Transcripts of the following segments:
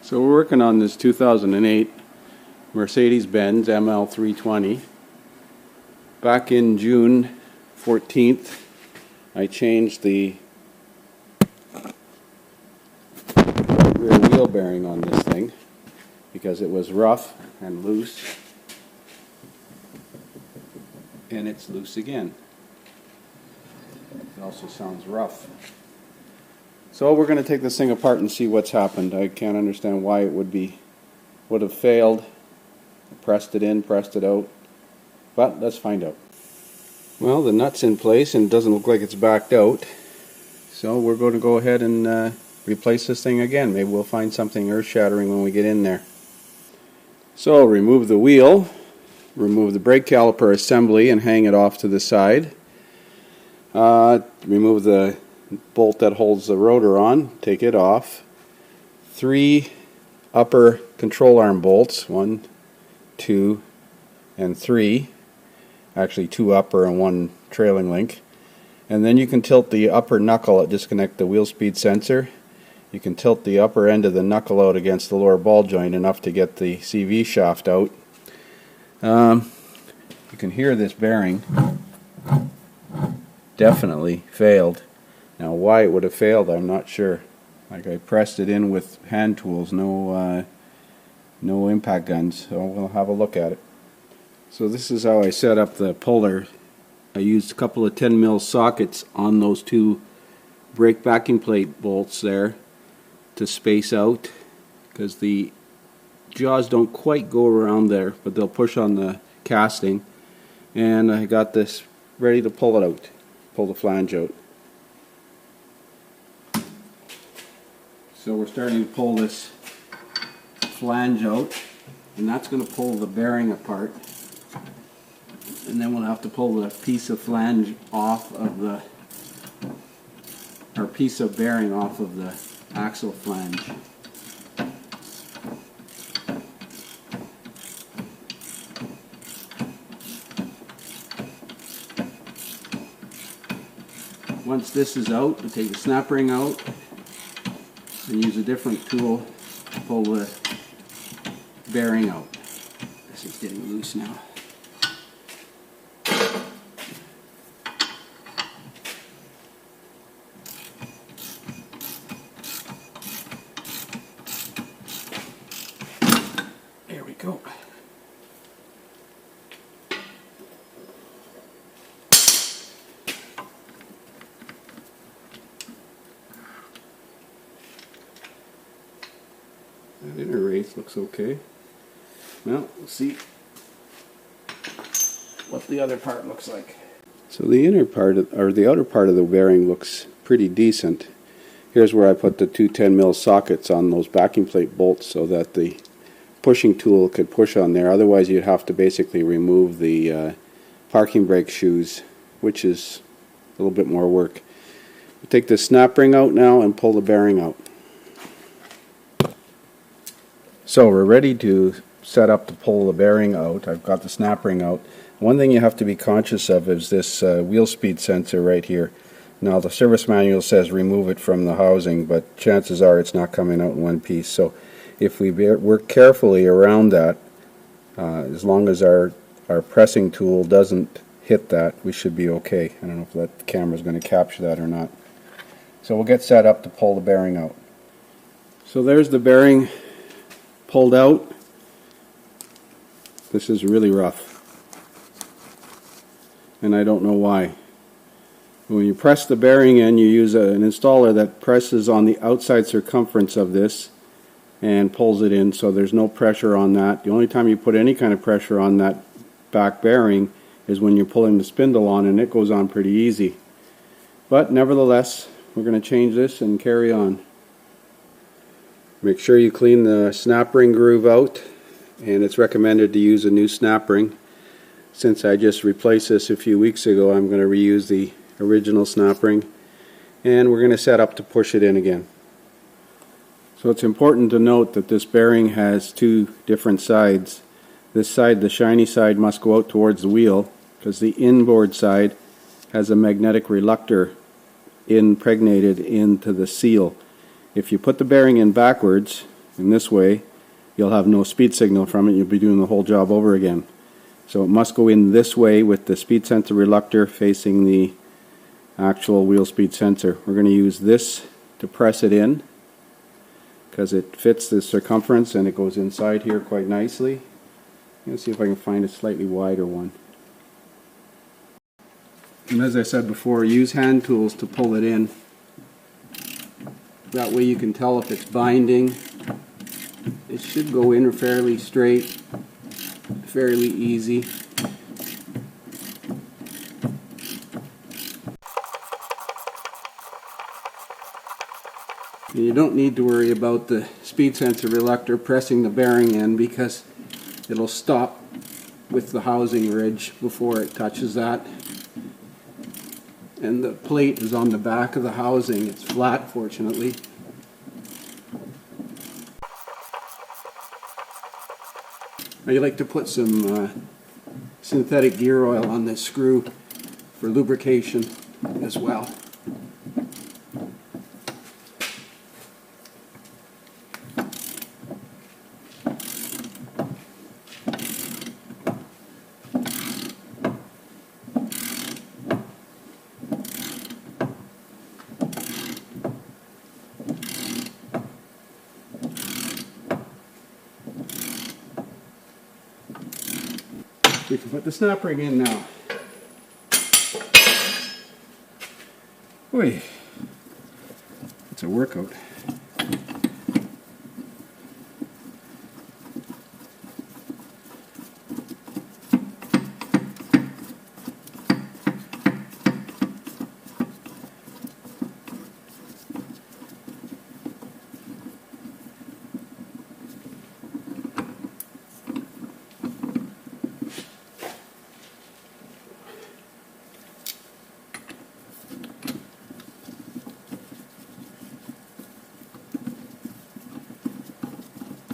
So we're working on this 2008 Mercedes-Benz ML320. Back in June 14th, I changed the rear wheel bearing on this thing because it was rough and loose, and it's loose again. It also sounds rough. So we're going to take this thing apart and see what's happened. I can't understand why it would have failed. I pressed it in, pressed it out, but let's find out. Well, the nut's in place and it doesn't look like it's backed out. So we're going to go ahead and replace this thing again. Maybe we'll find something earth-shattering when we get in there. So remove the wheel, remove the brake caliper assembly and hang it off to the side. Remove the bolt that holds the rotor on, take it off. 3 upper control arm bolts, 1, 2, and 3. Actually 2 upper and 1 trailing link. And then you can tilt the upper knuckle to disconnect the wheel speed sensor. You can tilt the upper end of the knuckle out against the lower ball joint enough to get the CV shaft out. You can hear this bearing definitely failed. Now why it would have failed, I'm not sure. Like, I pressed it in with hand tools, no impact guns, so we'll have a look at it. So this is how I set up the puller. I used a couple of 10mm sockets on those 2 brake backing plate bolts there to space out, because the jaws don't quite go around there, but they'll push on the casting. And I got this ready to pull it out, pull the flange out. So we're starting to pull this flange out, and that's going to pull the bearing apart. And then we'll have to pull the piece of flange off of the, or piece of bearing off of the axle flange. Once this is out, we'll take the snap ring out and use a different tool to pull the bearing out. This is getting loose now. There we go. That inner race looks okay. Well, we'll see what the other part looks like. So the inner part, or the outer part of the bearing looks pretty decent. Here's where I put the 2 10mm sockets on those backing plate bolts so that the pushing tool could push on there. Otherwise you'd have to basically remove the parking brake shoes, which is a little bit more work. We'll take the snap ring out now and pull the bearing out. So we're ready to set up to pull the bearing out. I've got the snap ring out. One thing you have to be conscious of is this wheel speed sensor right here. Now the service manual says remove it from the housing, but chances are it's not coming out in one piece. So if we work carefully around that, as long as our pressing tool doesn't hit that, we should be okay. I don't know if that camera is going to capture that or not. So we'll get set up to pull the bearing out. So there's the bearing pulled out. This is really rough, and I don't know why. When you press the bearing in, you use an installer that presses on the outside circumference of this and pulls it in, so there's no pressure on that. The only time you put any kind of pressure on that back bearing is when you're pulling the spindle on, and it goes on pretty easy. But nevertheless, we're going to change this and carry on. Make sure you clean the snap ring groove out, and it's recommended to use a new snap ring. Since I just replaced this a few weeks ago, I'm going to reuse the original snap ring, and we're going to set up to push it in again. So it's important to note that this bearing has 2 different sides. This side, the shiny side, must go out towards the wheel because the inboard side has a magnetic reluctor impregnated into the seal. If you put the bearing in backwards, In this way, you'll have no speed signal from it. You'll be doing the whole job over again. So it must go in this way with the speed sensor reluctor facing the actual wheel speed sensor. We're going to use this to press it in because it fits the circumference and it goes inside here quite nicely. Let's see if I can find a slightly wider one. And as I said before, use hand tools to pull it in. That way you can tell if it's binding. It should go in fairly straight, fairly easy. And you don't need to worry about the speed sensor reluctor pressing the bearing in because it'll stop with the housing ridge before it touches that. And the plate is on the back of the housing. It's flat, fortunately. I like to put some synthetic gear oil on this screw for lubrication as well. We can put the snap ring in now. Oy, it's a workout.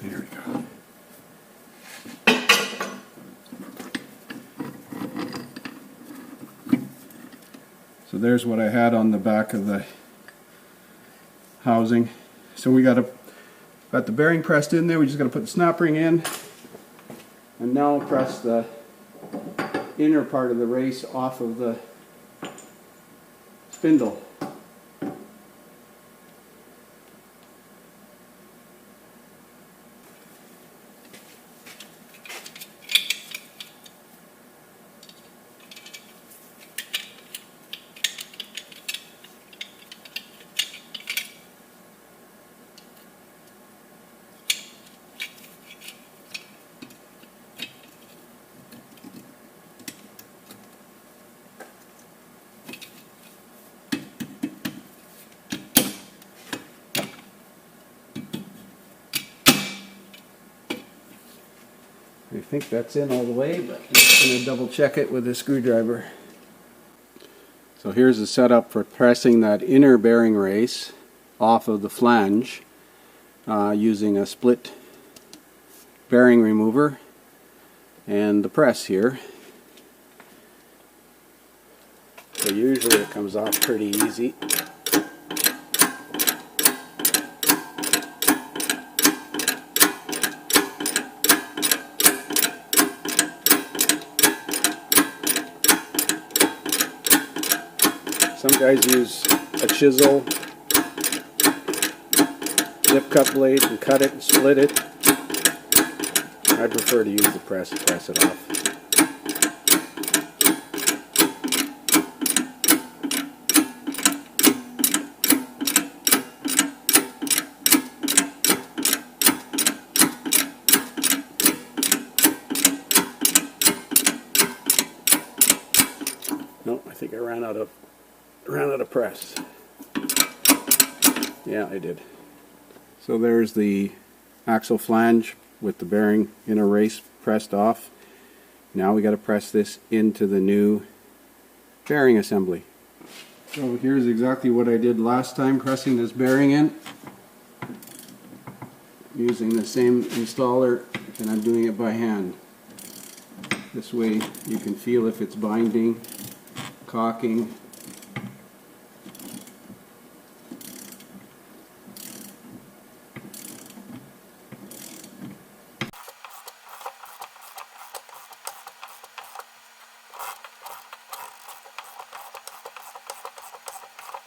There we go. So there's what I had on the back of the housing. So we got the bearing pressed in there. We just got to put the snap ring in, and now press the inner part of the race off of the spindle. I think that's in all the way, but I'm just going to double check it with a screwdriver. So here's the setup for pressing that inner bearing race off of the flange using a split bearing remover and the press here. So usually it comes off pretty easy. Some guys use a chisel, zip cut blade, and cut it and split it. I prefer to use the press to press it off. No, I think I ran out of press. Yeah, I did. So there's the axle flange with the bearing inner race pressed off. Now we got to press this into the new bearing assembly. So here's exactly what I did last time, pressing this bearing in using the same installer, and I'm doing it by hand. This way you can feel if it's binding, caulking.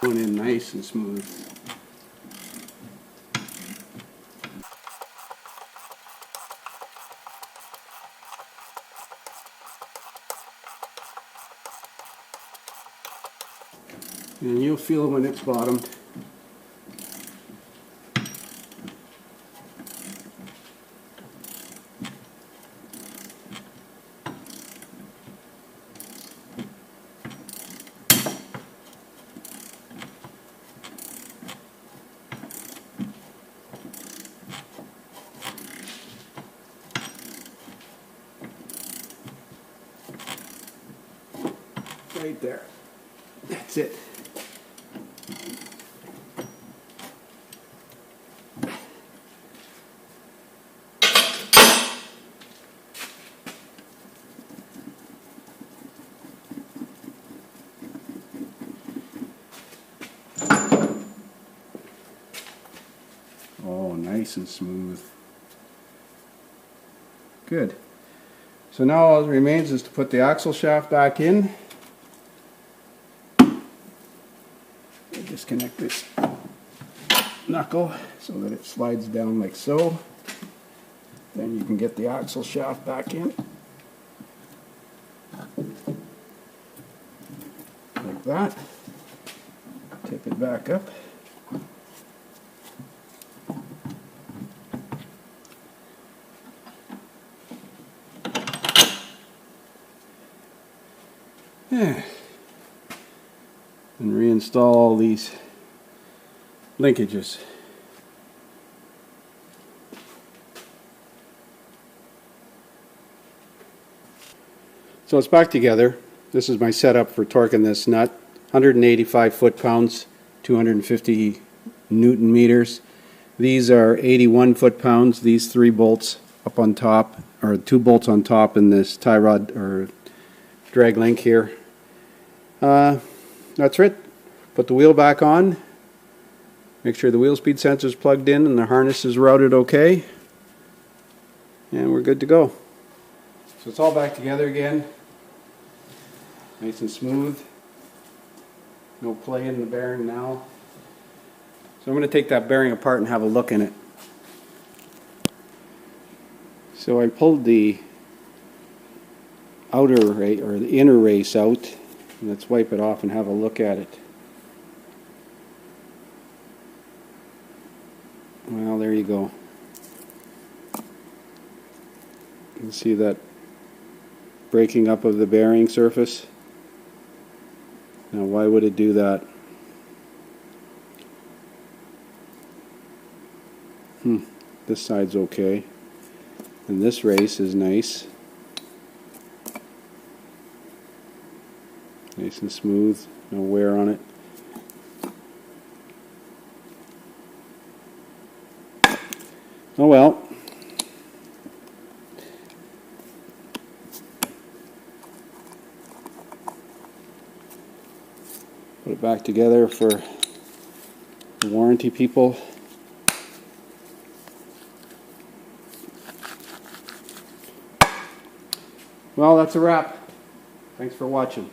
Going in nice and smooth. And you'll feel when it's bottomed. Right there. That's it. Oh, nice and smooth. Good. So now all that remains is to put the axle shaft back in. Disconnect this knuckle so that it slides down like so. Then you can get the axle shaft back in. Like that. Tip it back up. Yeah. And reinstall all these linkages. So it's back together. This is my setup for torquing this nut. 185 foot-pounds, 250 Newton meters. These are 81 foot-pounds. These 3 bolts up on top, or 2 bolts on top in this tie rod or drag link here. That's it. Put the wheel back on. Make sure the wheel speed sensor is plugged in and the harness is routed okay. And we're good to go. So it's all back together again. Nice and smooth. No play in the bearing now. So I'm going to take that bearing apart and have a look in it. So I pulled the outer race or the inner race out. Let's wipe it off and have a look at it. Well, there you go. You can see that breaking up of the bearing surface. Now, why would it do that? This side's okay. And this race is nice. Nice and smooth, no wear on it. Oh well. Put it back together for the warranty people. Well, that's a wrap. Thanks for watching.